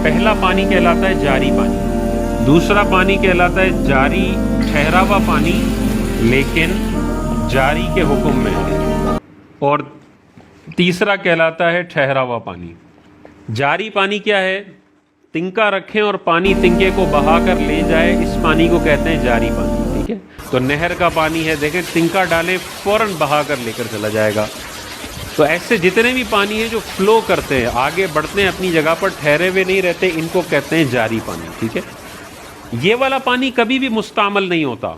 पहला पानी कहलाता है जारी पानी, दूसरा पानी कहलाता है जारी ठहरा हुआ पानी लेकिन जारी के हुक्म में है, और तीसरा कहलाता है ठहरा हुआ पानी। जारी पानी क्या है? तिनका रखें और पानी तिनके को बहा कर ले जाए, इस पानी को कहते हैं जारी पानी। ठीक है, तो नहर का पानी है, देखें तिनका डालें फौरन बहा कर लेकर चला जाएगा। तो ऐसे जितने भी पानी है जो फ्लो करते हैं, आगे बढ़ते हैं, अपनी जगह पर ठहरे हुए नहीं रहते, इनको कहते हैं जारी पानी। ठीक है, ये वाला पानी कभी भी मुस्तामल नहीं होता।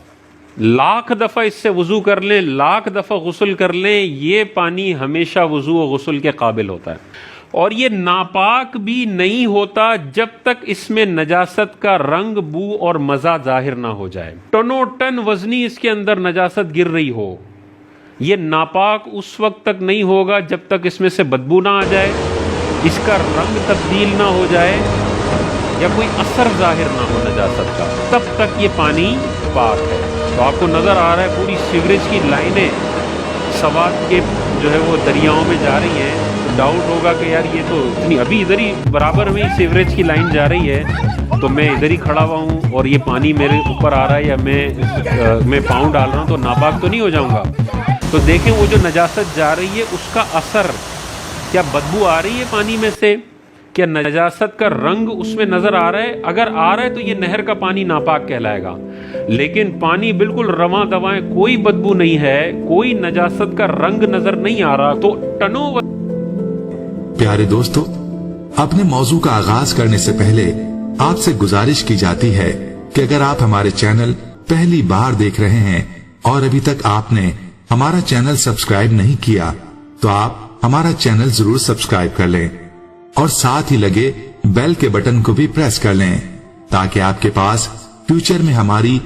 लाख दफ़ा इससे वज़ू कर लें, लाख दफ़ा गुस्ल कर लें, ये पानी हमेशा वज़ू और गुस्ल के काबिल होता है। और ये नापाक भी नहीं होता जब तक इसमें नजासत का रंग, बू और मज़ा ज़ाहिर ना हो जाए। टनों टन वज़नी इसके अंदर नजासत गिर रही हो, ये नापाक उस वक्त तक नहीं होगा जब तक इसमें से बदबू ना आ जाए, इसका रंग तब्दील ना हो जाए या कोई असर ज़ाहिर ना हो नजासत का, तब तक ये पानी पाक है। तो आपको नज़र आ रहा है पूरी सीवरेज की लाइनें सवात के जो है वो दरियाओं में जा रही हैं। तो डाउट होगा कि यार ये तो इतनी, अभी इधर ही बराबर में ही सीवरेज की लाइन जा रही है, तो मैं इधर ही खड़ा हुआ हूँ और ये पानी मेरे ऊपर आ रहा है या मैं पाँव डाल रहा हूँ, तो नापाक तो नहीं हो जाऊँगा। तो देखें वो जो नजासत जा रही है उसका असर, क्या बदबू आ रही है पानी में से, क्या नजासत का रंग उसमें नजर आ रहा है? अगर आ रहा है तो ये नहर का पानी नापाक कहलाएगा। लेकिन पानी बिल्कुल रवां दवाएं, कोई बदबू नहीं है, कोई नजासत का रंग नजर नहीं आ रहा, तो टनों। प्यारे दोस्तों, अपने मौजू का आगाज करने से पहले आपसे गुजारिश की जाती है कि अगर आप हमारे चैनल पहली बार देख रहे हैं और अभी तक आपने हमारा चैनल सब्सक्राइब नहीं किया, तो आप हमारा चैनल जरूर सब्सक्राइब कर लें और साथ ही लगे बेल के बटन को भी प्रेस कर लें, ताकि आपके पास फ्यूचर में हमारी